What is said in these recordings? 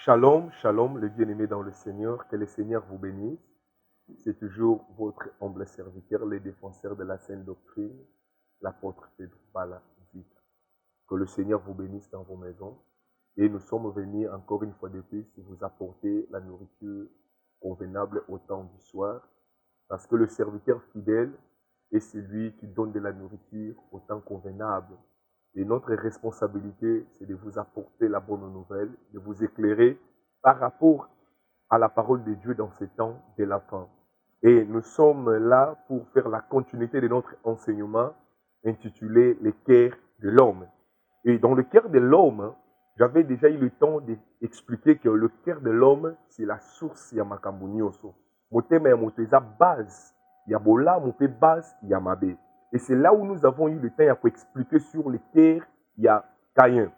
Shalom, shalom, les bien-aimés dans le Seigneur, que le Seigneur vous bénisse. C'est toujours votre humble serviteur, le défenseur de la sainte doctrine, l'apôtre Pedro Balazita. Que le Seigneur vous bénisse dans vos maisons. Et nous sommes venus encore une fois de plus vous apporter la nourriture convenable au temps du soir. Parce que le serviteur fidèle est celui qui donne de la nourriture au temps convenable. Et notre responsabilité, c'est de vous apporter la bonne nouvelle, de vous éclairer par rapport à la parole de Dieu dans ces temps de la fin. Et nous sommes là pour faire la continuité de notre enseignement intitulé « Le cœur de l'homme ». Et dans le cœur de l'homme, j'avais déjà eu le temps d'expliquer que le cœur de l'homme, c'est la source ya makambo nyonso. Motema ya moto eza base, ya bola mope base ya mabe. Et c'est là où nous avons eu le temps pour expliquer sur le cœur, il y a Caïn.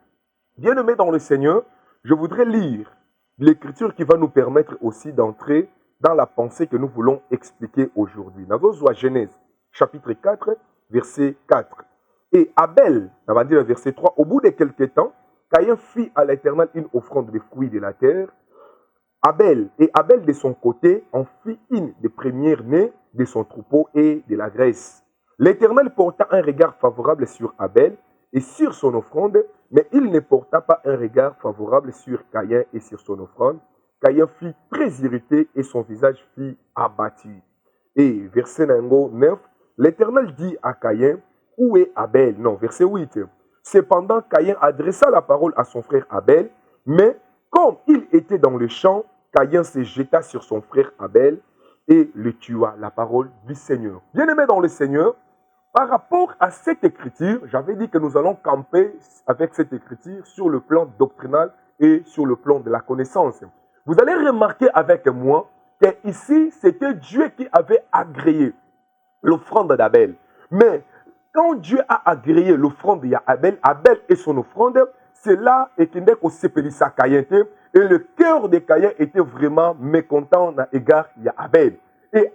Bien-aimé dans le Seigneur, je voudrais lire l'écriture qui va nous permettre aussi d'entrer dans la pensée que nous voulons expliquer aujourd'hui. Nous allons à Genèse, chapitre 4, verset 4. Et Abel, on va dire le verset 3, au bout de quelques temps, Caïn fit à l'Éternel une offrande de fruits de la terre. Abel de son côté en fit une des premières-nées de son troupeau et de la graisse. L'Éternel porta un regard favorable sur Abel et sur son offrande, mais il ne porta pas un regard favorable sur Caïn et sur son offrande. Caïn fut très irrité et son visage fut abattu. Et verset 9, l'Éternel dit à Caïn, où est Abel? Non, verset 8. Cependant, Caïn adressa la parole à son frère Abel, mais comme il était dans le champ, Caïn se jeta sur son frère Abel et le tua. La parole du Seigneur. Bien-aimé dans le Seigneur, par rapport à cette écriture, j'avais dit que nous allons camper avec cette écriture sur le plan doctrinal et sur le plan de la connaissance. Vous allez remarquer avec moi que ici, c'était Dieu qui avait agréé l'offrande d'Abel. Mais quand Dieu a agréé l'offrande d'Abel, Abel et son offrande, c'est là et qu'il n'est qu'au sépelissa Caïn. Et le cœur de Caïn était vraiment mécontent à l'égard de Abel. Et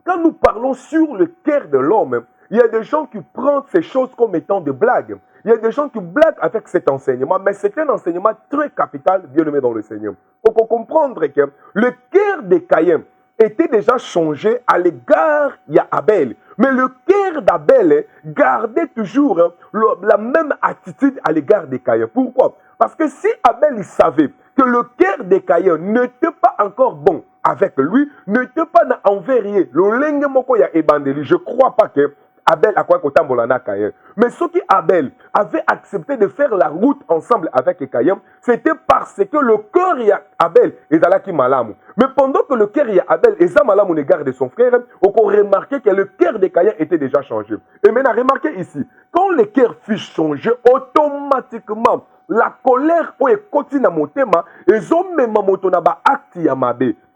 quand nous parlons sur le cœur de l'homme, il y a des gens qui prennent ces choses comme étant des blagues. Il y a des gens qui blaguent avec cet enseignement, mais c'est un enseignement très capital, bien aimé dans le Seigneur. Il faut comprendre que le cœur de Caïn était déjà changé à l'égard de Abel. Mais le cœur d'Abel gardait toujours la même attitude à l'égard de Caïn. Pourquoi? Parce que si Abel il savait que le cœur de Caïn n'était pas encore bon avec lui, n'était pas envers lui, je ne crois pas que Abel a quoi qu'autant Caïn. Mais ce qui Abel avait accepté de faire la route ensemble avec Caïn, c'était parce que le cœur de Abel est à qui malamu. Mais pendant que le cœur de Abel est à malamu l'égard de son frère, on a remarqué que le cœur de Caïn était déjà changé. Et maintenant, remarquez ici, quand le cœur fut changé, automatiquement, la colère qui est continue à monter,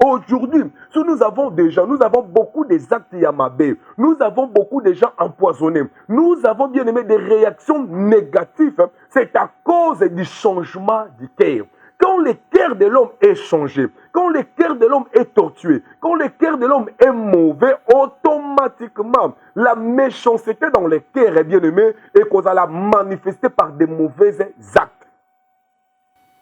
aujourd'hui, si nous avons beaucoup des actes yamabé, nous avons beaucoup de gens empoisonnés, nous avons bien aimé des réactions négatives, c'est à cause du changement du cœur. Quand le cœur de l'homme est changé, quand le cœur de l'homme est tortué, quand le cœur de l'homme est mauvais, automatiquement, la méchanceté dans le cœur est bien aimé et qu'on va la manifester par des mauvais actes.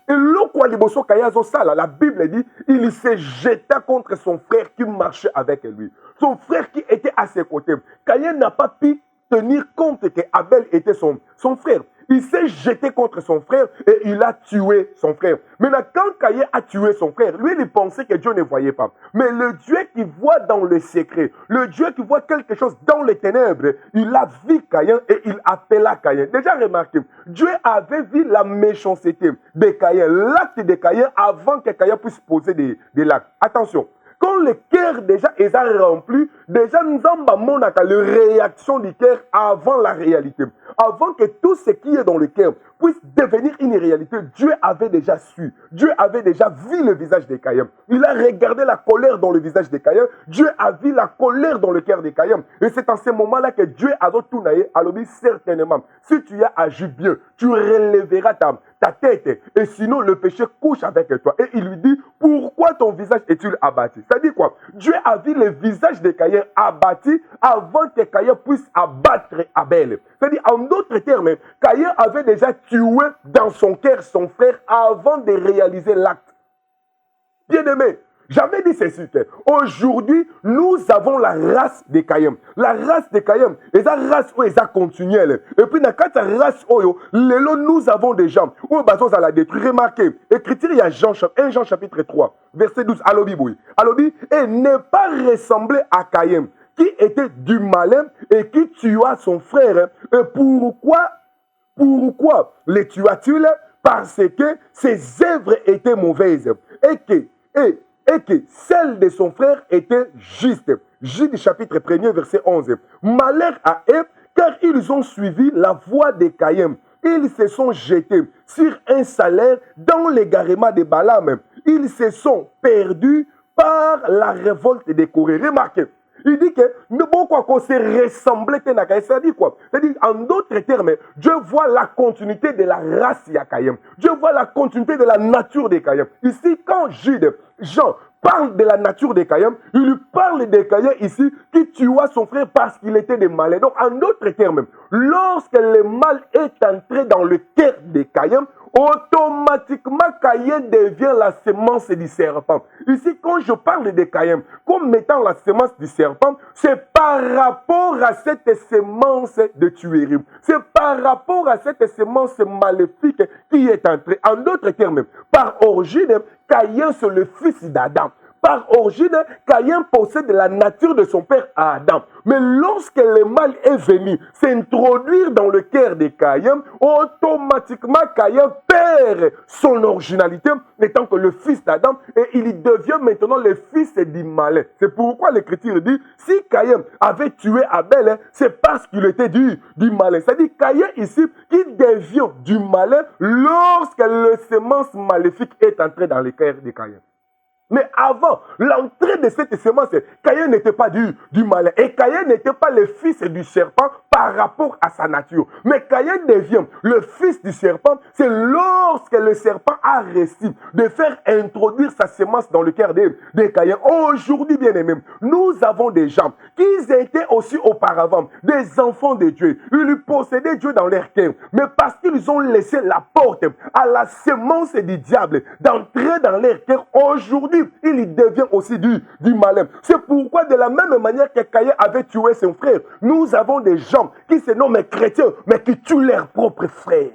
Et la Bible dit, il s'est jeté contre son frère qui marchait avec lui. Son frère qui était à ses côtés. Caïn n'a pas pu tenir compte que Abel était son frère. Il s'est jeté contre son frère et il a tué son frère. Maintenant, quand Caïn a tué son frère, lui, il pensait que Dieu ne voyait pas. Mais le Dieu qui voit dans le secret, le Dieu qui voit quelque chose dans les ténèbres, il a vu Caïn et il appela Caïn. Déjà remarqué, Dieu avait vu la méchanceté de Caïn, l'acte de Caïn avant que Caïn puisse poser des actes. Attention. Quand le cœur déjà est rempli, déjà nous avons la réaction du cœur avant la réalité. Avant que tout ce qui est dans le cœur puisse devenir une réalité, Dieu avait déjà su. Dieu avait déjà vu le visage de Caïn. Il a regardé la colère dans le visage de Caïn. Dieu a vu la colère dans le cœur de Caïn. Et c'est en ce moment-là que Dieu a retourné à l'obéi certainement. Si tu as agi bien, tu relèveras ta tête. Et sinon, le péché couche avec toi. Et il lui dit, pourquoi ton visage est-il abattu? C'est-à-dire quoi? Dieu a vu le visage de Caïn abattu avant que Caïn puisse abattre Abel. C'est-à-dire, en d'autres termes, Caïn avait déjà tué tué dans son cœur son frère avant de réaliser l'acte. Bien-aimé, j'avais dit ceci. Aujourd'hui, nous avons la race des Caïm. La race des Caïm, et la race où ils ont continué. Et puis, dans cette race, nous avons des gens où ils la détruire. Remarquez, écriture, il y a 1 Jean chapitre 3, verset 12. Alobi, et ne pas ressembler à Caïm, qui était du malin et qui tua son frère. Et pourquoi les tua-t-il? Parce que ses œuvres étaient mauvaises et que celle de son frère était juste. Jude chapitre 1er verset 11. Malheur à eux, car ils ont suivi la voie des Caïm. Ils se sont jetés sur un salaire dans l'égarement de Balaam. Ils se sont perdus par la révolte des Corées. Remarquez, il dit que qu'on s'est ressemblé à Caïm. Ça dit quoi? C'est-à-dire, en d'autres termes, Dieu voit la continuité de la race de Caïm. Dieu voit la continuité de la nature de Caïm. Ici, quand Jean parle de la nature des Caïm, il lui parle des Caïm ici qui tua son frère parce qu'il était des malins. Donc, en d'autres termes, lorsque le mal est entré dans le cœur des Caïm, automatiquement Caïn devient la semence du serpent. Ici, quand je parle de Caïn comme mettant la semence du serpent, c'est par rapport à cette semence de tuerie. C'est par rapport à cette semence maléfique qui est entrée. En d'autres termes, par origine, Caïn c'est le fils d'Adam. Par origine, Caïn possède la nature de son père Adam. Mais lorsque le mal est venu s'introduire dans le cœur de Caïn, automatiquement Caïn perd son originalité, étant que le fils d'Adam, et il devient maintenant le fils du malin. C'est pourquoi l'Écriture dit, si Caïn avait tué Abel, c'est parce qu'il était du malin. C'est-à-dire Caïn ici, qui devient du malin lorsque le semence maléfique est entrée dans le cœur de Caïn. Mais avant l'entrée de cette semence, Caïn n'était pas du malin. Et Caïn n'était pas le fils du serpent par rapport à sa nature. Mais Caïn devient le fils du serpent, c'est lorsque le serpent a réussi de faire introduire sa semence dans le cœur de Caïn. Aujourd'hui, bien aimés, nous avons des gens qui étaient aussi auparavant des enfants de Dieu. Ils possédaient Dieu dans leur cœur. Mais parce qu'ils ont laissé la porte à la semence du diable d'entrer dans leur cœur, aujourd'hui, il devient aussi du malin. C'est pourquoi de la même manière que Caïn avait tué son frère, nous avons des gens qui se nomment chrétiens, mais qui tuent leurs propres frères.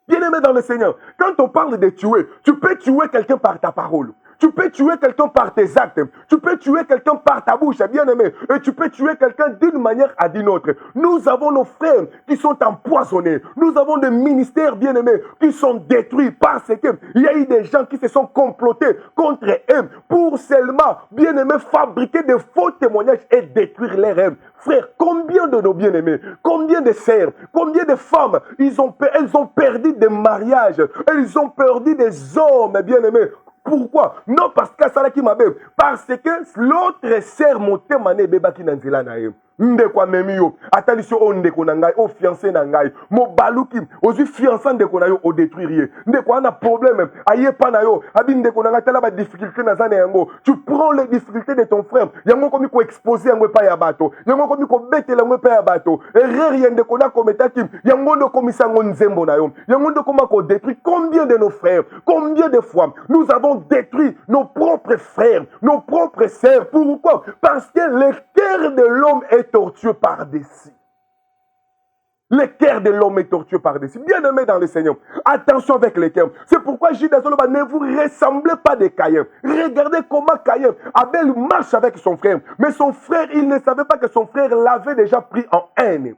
Bien-aimés dans le Seigneur, quand on parle de tuer, tu peux tuer quelqu'un par ta parole. Tu peux tuer quelqu'un par tes actes. Tu peux tuer quelqu'un par ta bouche, bien-aimé. Et tu peux tuer quelqu'un d'une manière à d'une autre. Nous avons nos frères qui sont empoisonnés. Nous avons des ministères, bien-aimés, qui sont détruits parce qu'il y a eu des gens qui se sont complotés contre eux pour seulement, bien-aimés, fabriquer de faux témoignages et détruire leurs âmes. Frère, combien de nos bien-aimés, combien de sœurs, combien de femmes, elles ont perdu des mariages, elles ont perdu des hommes, bien-aimés. Pourquoi? Non, parce que ça qui m'a bien. Parce que l'autre sœur monté mané beba qui nanzela na ye. Ndekwa memio. Atali sur on ndeko na ngai, o fiancé na ngai. Mo baluki, ozu fiancé ndeko na yo o détruire. Ndeko na problème. Aye pa na yo. Abi ndeko na ngai tala ba difficulté na zane yango. Tu prends les difficultés de ton frère. Yango komi ko exposer yango pa ya bato. Yango komi ko betela yango pa ya bato. Erreur ya ndeko na kometa kim. Yango ndo komisa ngo nzembo na yo. Yango ndo koma ko détruire. Combien de nos frères, combien de fois nous avons détruit nos propres frères, nos propres sœurs. Pourquoi? Parce que le cœur de l'homme est tortueux par-dessus. Le cœur de l'homme est tortueux par-dessus. Bien-aimés dans le Seigneur, attention avec les cœurs. C'est pourquoi Judas ne vous ressemblez pas de Caïn. Regardez comment Caïn, Abel marche avec son frère. Mais son frère, il ne savait pas que son frère l'avait déjà pris en haine.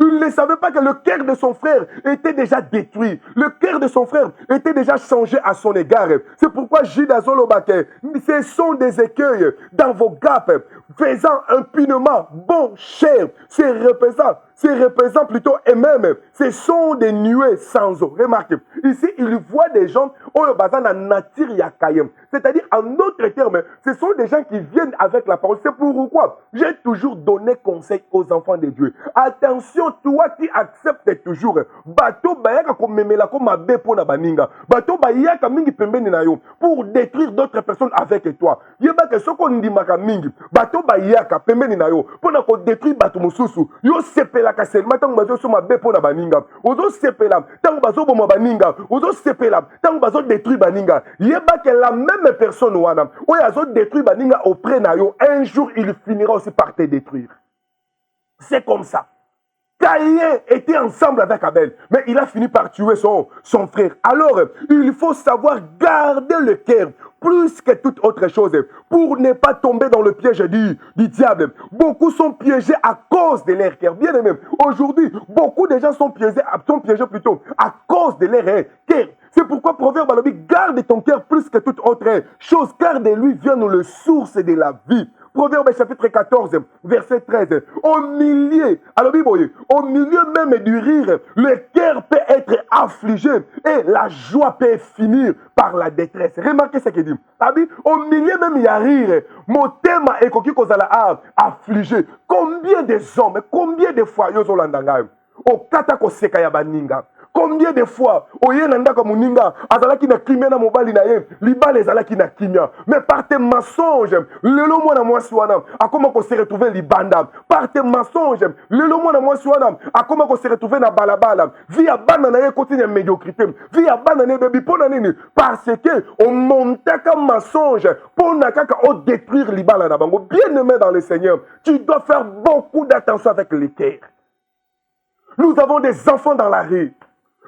Il ne savait pas que le cœur de son frère était déjà détruit. Le cœur de son frère était déjà changé à son égard. C'est pourquoi Judas Zolobake, ce sont des écueils dans vos gaps, faisant impunément bon, cher. C'est représente plutôt eux-mêmes. Ce sont des nuées sans eau. Remarquez, ici, il voit des gens qui ont la nature Yakaïm. C'est-à-dire, en d'autres termes, ce sont des gens qui viennent avec la parole. C'est pourquoi j'ai toujours donné conseil aux enfants de Dieu. Attention, toi qui acceptes toujours. Bato bayaka komemela ko mabe pona baninga. Bato bayaka mingi pembeni na yo pour détruire d'autres personnes avec toi. Yeba ke soko ndimaka mingi. Bato bato bayaka pembeni na yo mpona kodétruire bato mosusu yo sepelaka seulement ntango bazosoma be mpona baninga ozosepela ntango bazoboma baninga ozosepela ntango bazodétruire baninga yebake la même personne wana oyo azodétruire baninga auprès na yo un jour il finira aussi par te détruire. C'est comme ça. Caïn était ensemble avec Abel, mais il a fini par tuer son frère. Alors, il faut savoir garder le cœur plus que toute autre chose pour ne pas tomber dans le piège du diable. Beaucoup sont piégés à cause de leur cœur. Bien aimé, aujourd'hui, beaucoup de gens sont piégés plutôt à cause de leur cœur. C'est pourquoi Proverbe a dit, garde ton cœur plus que toute autre chose, car de lui vient le source de la vie. Proverbe chapitre 14, verset 13. Au milieu même du rire, le cœur peut être affligé et la joie peut finir par la détresse. Remarquez ce qu'il dit. Au milieu même il y a rire. Mon thème est affligé. Combien de hommes, combien de fois yozolandanga au katako seka ya baninga. Combien de fois, oyena comme muninga, azalaki na kimia na mobali na ye, libale ezalaki na kimia. Mais par tes mensonges, lelo mwana mwasi wana, akoma ko se retrouver libanda. Par tes mensonges, lelo mwana mwasi wana, akoma ko se retrouver na balabala. Via bana na ye continue médiocrité. Via bana na baby pona nini parce que on monta comme mensonge pour na kaka o détruire libala na bango. Bien aimé dans le Seigneur, tu dois faire beaucoup d'attention avec les cœurs. Nous avons des enfants dans la rue.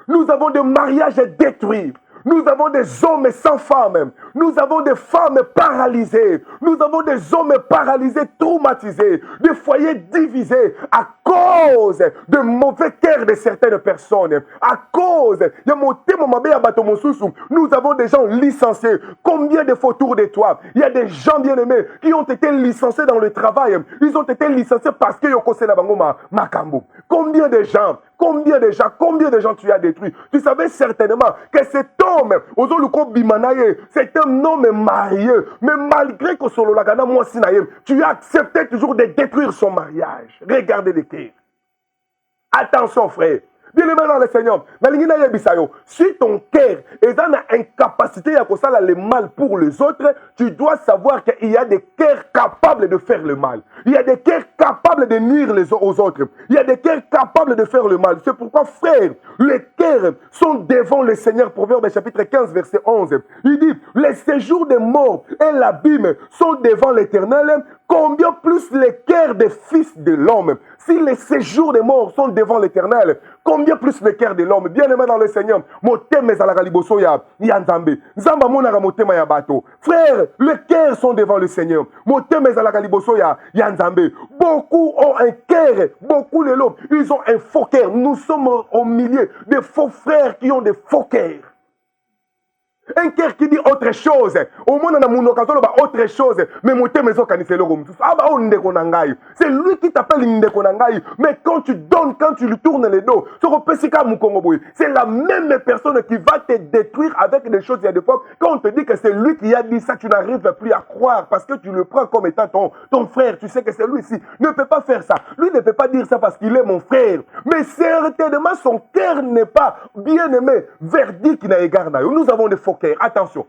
Nous avons des mariages détruits. Nous avons des hommes sans femmes. Nous avons des femmes paralysées. Nous avons des hommes paralysés, traumatisés. Des foyers divisés à cause de mauvais cœurs de certaines personnes. À cause de nous avons des gens licenciés. Combien de fois autour de toi? Il y a des gens bien-aimés qui ont été licenciés dans le travail. Ils ont été licenciés parce qu'ils ont causé la bangoma makambo. Combien de gens tu as détruit? Tu savais certainement que cet homme, c'est un homme marié, mais malgré que tu as accepté toujours de détruire son mariage. Regardez les cœurs. Attention frère. Bien-aimé dans le Seigneur, si ton cœur est dans l'incapacité à faire le mal pour les autres, tu dois savoir qu'il y a des cœurs capables de faire le mal. Il y a des cœurs capables de nuire aux autres. Il y a des cœurs capables de faire le mal. C'est pourquoi, frère, les cœurs sont devant le Seigneur. Proverbe chapitre 15, verset 11. Il dit, les séjours des morts et l'abîme sont devant l'Éternel. Combien plus les cœurs des fils de l'homme? Si les séjours des morts sont devant l'Éternel, combien plus les cœurs de l'homme? Bien aimé dans le Seigneur, frère, les cœurs sont devant le Seigneur. Beaucoup ont un cœur, beaucoup de l'homme, ils ont un faux cœur. Nous sommes au milieu de faux frères qui ont des faux cœurs. Un cœur qui dit autre chose. Au moins, on a autre chose. Mais c'est lui qui t'appelle Ndekonangai. Mais quand tu donnes, quand tu lui tournes les dos, c'est la même personne qui va te détruire avec des choses. Il y a des fois, quand on te dit que c'est lui qui a dit ça, tu n'arrives plus à croire parce que tu le prends comme étant ton frère. Tu sais que c'est lui-ci. Ne peut pas faire ça. Lui ne peut pas dire ça parce qu'il est mon frère. Mais certainement, son cœur n'est pas bien aimé. Verdict qui n'a égard. Nous avons des faux cœurs. Attention.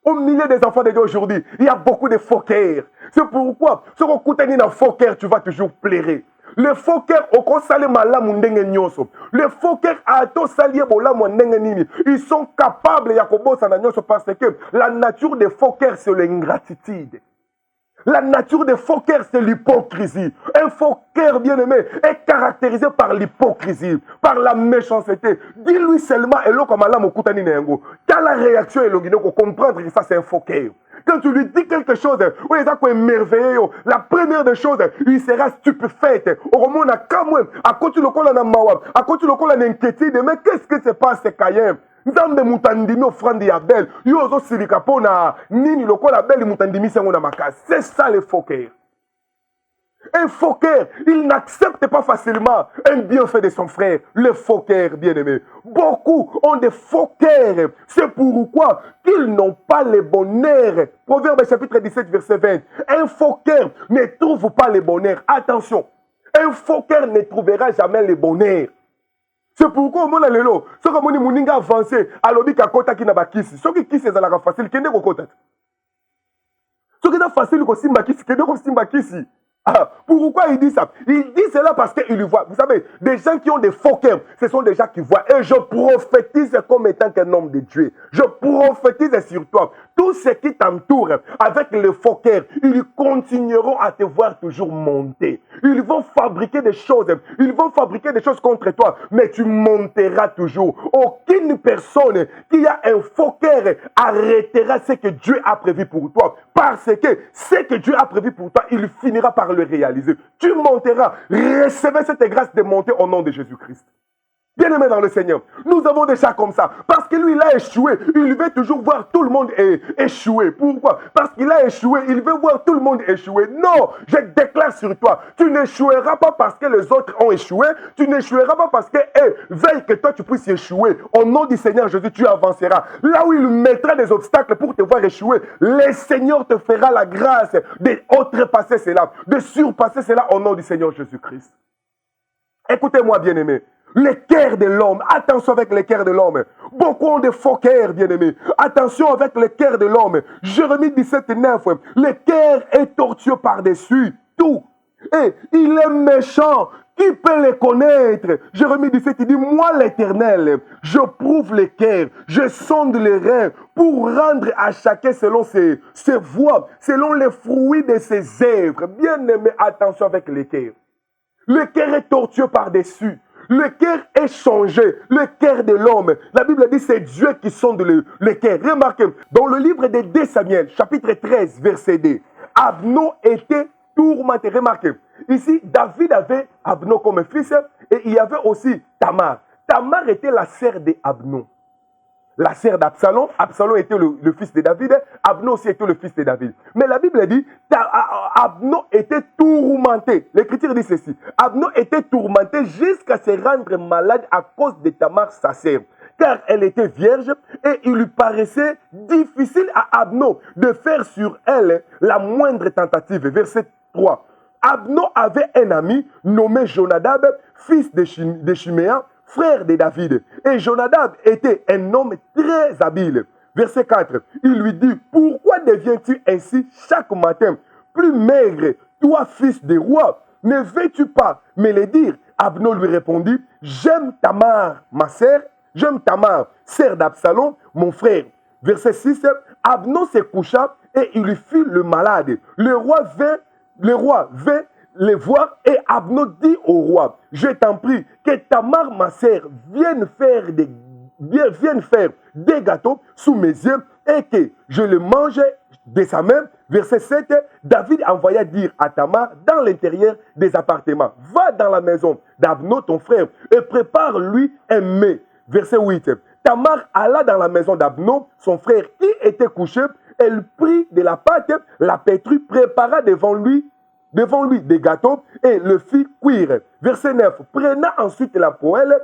Au milieu des enfants de Dieu aujourd'hui, il y a beaucoup de faux cœurs. C'est pourquoi, si on écoute un faux cœur, tu vas toujours pleurer. Le faux cœur, le faux cœur, ils sont capables parce que la nature des faux cœurs, c'est l'ingratitude. La nature des faux cœurs, c'est l'hypocrisie. Un faux cœur bien-aimé est caractérisé par l'hypocrisie, par la méchanceté. Dis-lui seulement, quand la réaction est longue, pour comprendre que ça, c'est un faux cœur. Quand tu lui dis quelque chose, la première des choses, il sera stupéfait. Mais qu'est-ce que se passe, Caïn? Nzambe mutandimi offrande ya Abel. Yo ozo silika pona nini lokola Abel mutandimi sengo na makasi. C'est ça le faux cœur. Un faux cœur, il n'accepte pas facilement un bienfait de son frère. Le faux cœur, bien-aimé. Beaucoup ont des faux cœurs. C'est pourquoi qu'ils n'ont pas le bonheur. Proverbe chapitre 17, verset 20. Un faux cœur ne trouve pas le bonheur. Attention. Un faux cœur ne trouvera jamais le bonheur. C'est pourquoi on a lelo. Ce que mon moninga avancé, alobi ka kota ki na bakisi. Ce qui kisi ezalaka facile, kende ko kota. Ce qui est facile, c'est pourquoi il dit ça? Il dit cela parce qu'il voit. Vous savez, des gens qui ont des faux cœurs, ce sont des gens qui voient. Et je prophétise comme étant qu'un homme de Dieu. Je prophétise sur toi. Tous ceux qui t'entourent avec le faux cœur, ils continueront à te voir toujours monter. Ils vont fabriquer des choses. Ils vont fabriquer des choses contre toi. Mais tu monteras toujours. Aucune personne qui a un faux cœur arrêtera ce que Dieu a prévu pour toi. Parce que ce que Dieu a prévu pour toi, il finira par le réaliser. Tu monteras. Recevez cette grâce de monter au nom de Jésus-Christ. Bien-aimé dans le Seigneur, nous avons des chats comme ça. Parce que lui, il a échoué. Il veut toujours voir tout le monde échouer. Pourquoi? Parce qu'il a échoué. Il veut voir tout le monde échouer. Non, je déclare sur toi, tu n'échoueras pas parce que les autres ont échoué. Tu n'échoueras pas parce que veille que toi, tu puisses échouer. Au nom du Seigneur Jésus, tu avanceras. Là où il mettra des obstacles pour te voir échouer, le Seigneur te fera la grâce de outrepasser cela, de surpasser cela au nom du Seigneur Jésus-Christ. Écoutez-moi, bien-aimé. Le cœur de l'homme, attention avec le cœur de l'homme. Beaucoup ont des faux cœurs, bien-aimés. Attention avec le cœur de l'homme. Jérémie 17:9. Le cœur est tortueux par-dessus tout. Et il est méchant. Qui peut le connaître? Jérémie 17, il dit, moi l'Éternel, je prouve les cœurs, je sonde les reins pour rendre à chacun selon ses voies, selon les fruits de ses œuvres. Bien-aimé, attention avec les cœurs. Le cœur est tortueux par-dessus. Le cœur est changé, le cœur de l'homme. La Bible dit c'est Dieu qui sonde le cœur. Remarquez, dans le livre de 2 Samuel, chapitre 13, verset 2, Abnon était tourmenté. Remarquez, ici, David avait Abnon comme fils et il y avait aussi Tamar. Tamar était la sœur d'Abnon. La sœur d'Absalom. Absalom était le fils de David. Abnon aussi était le fils de David. Mais la Bible dit, Abnon était tourmenté. L'Écriture dit ceci. Abnon était tourmenté jusqu'à se rendre malade à cause de Tamar, sa sœur. Car elle était vierge et il lui paraissait difficile à Abnon de faire sur elle la moindre tentative. Verset 3. Abnon avait un ami nommé Jonadab, fils de Chiméa, frère de David. Et Jonadab était un homme très habile. Verset 4, il lui dit, pourquoi deviens-tu ainsi chaque matin plus maigre, toi fils de roi? Ne veux-tu pas me le dire? Abnon lui répondit, j'aime Tamar, ma sœur, j'aime Tamar, sœur d'Absalom, mon frère. Verset 6, Abnon se coucha et il lui fit le malade. Le roi vint les voir et Abnon dit au roi, je t'en prie que Tamar, ma sœur, vienne faire des gâteaux sous mes yeux et que je le mange de sa main. Verset 7, David envoya dire à Tamar dans l'intérieur des appartements, va dans la maison d'Abnon ton frère et prépare-lui un mets. Verset 8, Tamar alla dans la maison d'Abnon, son frère qui était couché, elle prit de la pâte, la pétrit, prépara devant lui des gâteaux et le fit cuire. Verset 9. Prenant ensuite la poêle,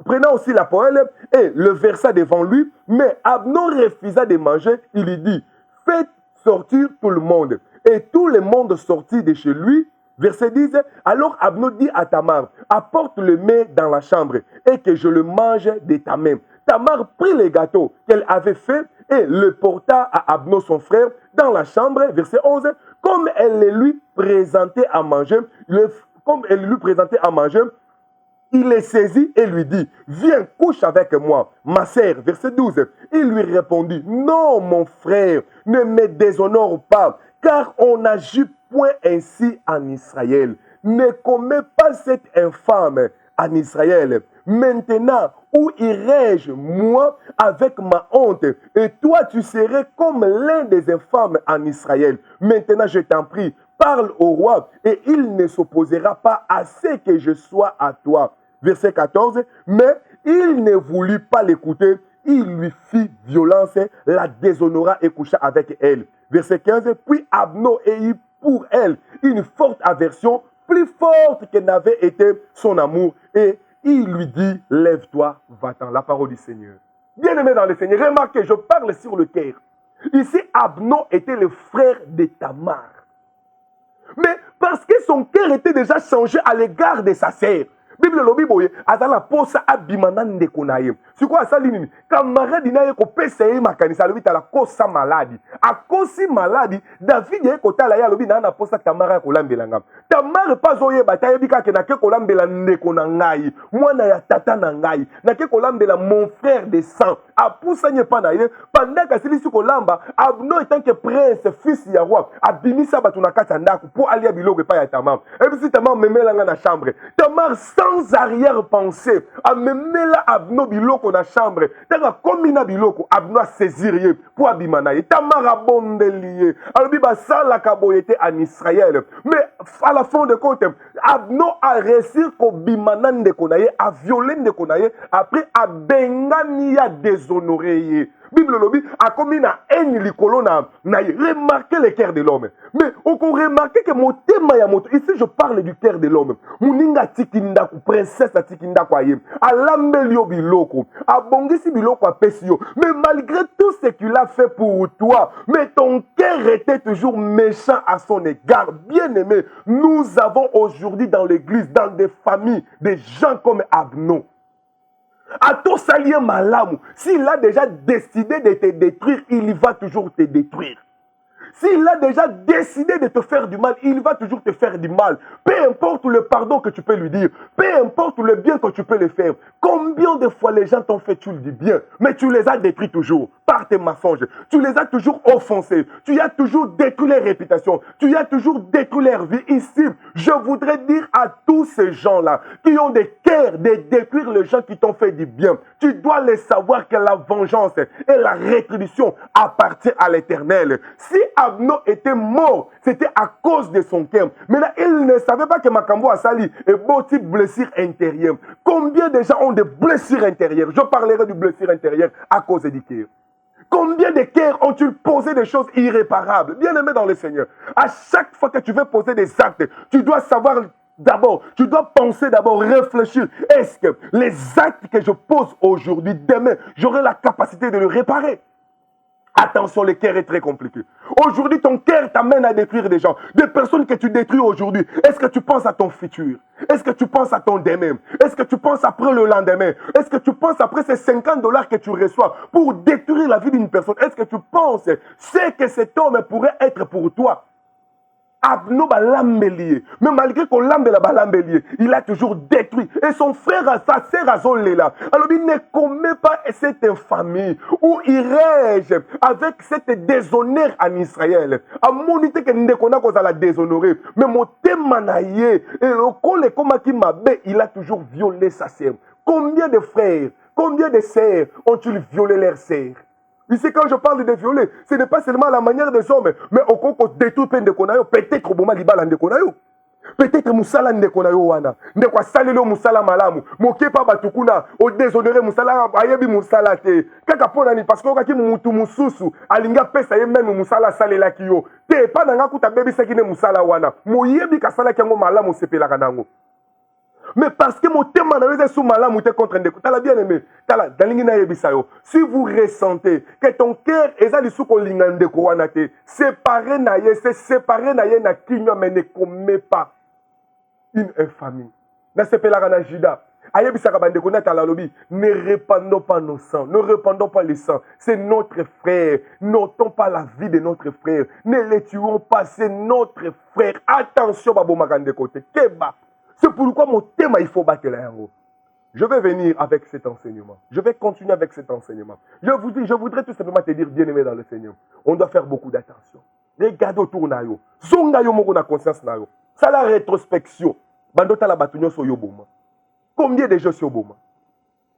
prenant aussi la poêle et le versa devant lui, mais Abnon refusa de manger. Il lui dit, faites sortir tout le monde. Et tout le monde sortit de chez lui. Verset 10. Alors Abnon dit à Tamar, apporte le mets dans la chambre et que je le mange de ta main. Tamar prit les gâteaux qu'elle avait fait et le porta à Abnon son frère dans la chambre. Verset 11. Comme elle les lui présentait à manger, il les saisit et lui dit, viens, couche avec moi, ma sœur. Verset 12. Il lui répondit, non, mon frère, ne me déshonore pas, car on n'agit point ainsi en Israël. Ne commets pas cette infâme en Israël. Maintenant, où irai-je, moi, avec ma honte? Et toi, tu serais comme l'un des infâmes en Israël. Maintenant, je t'en prie, parle au roi, et il ne s'opposera pas à ce que je sois à toi. Verset 14, mais il ne voulut pas l'écouter, il lui fit violence, la déshonora et coucha avec elle. Verset 15, puis Abnon eut pour elle une forte aversion, plus forte que n'avait été son amour, et il lui dit, lève-toi, va-t'en. La parole du Seigneur. Bien-aimé dans le Seigneur, remarquez, je parle sur le cœur. Ici, Abnon était le frère de Tamar. Mais parce que son cœur était déjà changé à l'égard de sa sœur, Bible lobi boye azala posa abimana ndekonaye. sikoyo asali nini camarade na ye kopesa ye makanisa alobi tala kosa maladi akosi maladi David ye kotala ye alobi na posa Tamara ya kolambela ngam Tamara pas oyeba ta yebi kaka nake kolambela ndeko na ngai mwana ya tata na ngai nake kolambela mon frère de sang apusanye pa na ye pendant kasilisi kolamba Abno etant que prince fils ya roi abimisa bato na kati ya ndako po alia biloko epai ya Tamar ebisi Tamar memela nga na chambre Tamar sans arrière pensée amemela Abno biloko na chambre tanga komi na biloko Abno saisir ye po abima na ye Tamar abondeli ye alobi basalaka boye te en Israël mais à la fin de compte Abno a réussi kobima na ndeko na ye a violer ndeko na ye après abengani ya déshonoré ye Bible lobby a commis na haine likolo na remarquez le cœur de l'homme. Mais on peut remarquer que mon thème ya moto ici je parle du cœur de l'homme. Muninga tikinda ku princesse tikinda kwa ye. Alambelio biloko, abongisi biloko apesio. Mais malgré tout ce qu'il a fait pour toi, mais ton cœur était toujours méchant à son égard. Bien-aimé, nous avons aujourd'hui dans l'église, dans des familles, des gens comme Abno. À ton salier malamu, s'il a déjà décidé de te détruire, il va toujours te détruire. S'il a déjà décidé de te faire du mal, il va toujours te faire du mal. Peu importe le pardon que tu peux lui dire, peu importe le bien que tu peux lui faire. Combien de fois les gens t'ont fait du bien, mais tu les as détruits toujours par tes mensonges. Tu les as toujours offensés. Tu as toujours détruit leur réputation. Tu as toujours détruit leur vie. Ici, je voudrais dire à tous ces gens-là qui ont des cœurs de détruire les gens qui t'ont fait du bien. Tu dois les savoir que la vengeance et la rétribution appartiennent à l'Éternel. Si Abno était mort, c'était à cause de son cœur. Mais là, il ne savait pas que Makambo a sali et beau type blessure intérieure. Combien de gens ont des blessures intérieures? Je parlerai du blessure intérieure à cause du cœur. Combien de cœurs ont-ils posé des choses irréparables? Bien-aimé dans le Seigneur, à chaque fois que tu veux poser des actes, tu dois savoir d'abord, tu dois penser d'abord, réfléchir. Est-ce que les actes que je pose aujourd'hui, demain, j'aurai la capacité de les réparer? Attention, le cœur est très compliqué. Aujourd'hui, ton cœur t'amène à détruire des gens. Des personnes que tu détruis aujourd'hui. Est-ce que tu penses à ton futur? Est-ce que tu penses à ton demain? Est-ce que tu penses après le lendemain? Est-ce que tu penses après ces $50 que tu reçois pour détruire la vie d'une personne? Est-ce que tu penses ce que cet homme pourrait être pour toi? Abno balambelier. Mais malgré qu'on lambela balambelier, il a toujours détruit. Et son frère, sa sœur Azolela. Alors il ne commet pas cette infamie. Où irais-je avec cette déshonneur en Israël? À mon idée que Ndekona cause à la déshonorer. Mais mon témanaye, et le col comme qui m'a il a toujours violé sa sœur. Combien de frères, combien de sœurs ont-ils violé leurs sœurs? Ici, quand je parle de violer, ce n'est pas seulement la manière des hommes, mais au concours détruit peine de konayo, peut-être au moment libala de konayo. Peut-être musala de konayo wana. Ne kwa salelo musala malamu. Moke pa batukuna, o déshonoré musala, ayebi musala te. Kaka pona ni parce que okaki mutu mususu, alinga pesa ye même musala salela kiyo. Te pa nanga kuta bebi sekine musala wana. Moyebi kasala kiango malamu sepela kanango. Mais parce que mon thème est sous malade, mon contre ndeko. T'as bien aimé. T'as dalingina yebisayo. Si vous ressentez que ton cœur est à l'issue qu'on l'ingandeko wanate, séparé na ye, c'est séparé na ye na kinyo, mais ne commet pas une infamie. Na sepelaka na jida. Ayebisaka bandeko na talalobi. Ne répandons pas nos sangs. Ne répandons pas les sangs. C'est notre frère. Notons pas la vie de notre frère. Ne les tuons pas. C'est notre frère. Attention, babo makandeko te. Keba. C'est pourquoi mon thème, il faut battre là. Je vais venir avec cet enseignement. Je vais continuer avec cet enseignement. Je voudrais tout simplement te dire, bien-aimé dans le Seigneur, on doit faire beaucoup d'attention. Regarde autour de nous. Zonga yo moko na conscience na yo. Ça la rétrospection. Bandota la batunyo so yoboma. Combien de gens so yoboma?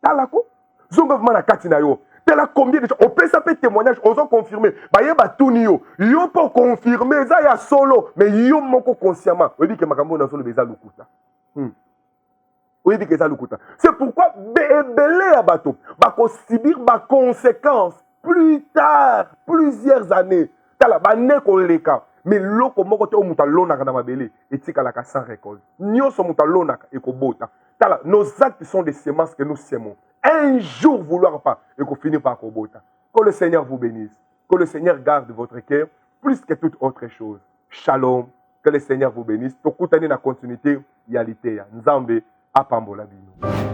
Talako. Zonga vma na kati na yo. Tela combien de gens? On peut s'appeler témoignage, on s'en confirmer. Bah yé batuni yo. Yo pour confirmer, ça y a solo. Mais yo moko consciemment. On dit que makambo na solo beza lukuta. C'est pourquoi belé à bateau va subir ma conséquence plus tard, plusieurs années. Tala bané koleka, mais loko moko te omuta lonaka na mabele et tika la sans récolte. Nyoso muta lonaka et kobota. Tala nos actes sont des semences que nous sémons. Un jour vouloir pas et qu'on finit par kobota. Que le Seigneur vous bénisse, que le Seigneur garde votre cœur plus que toute autre chose. Shalom. Que le Seigneur vous bénisse. Pour continuer la continuité, yalité, Nzambe, apambola bino.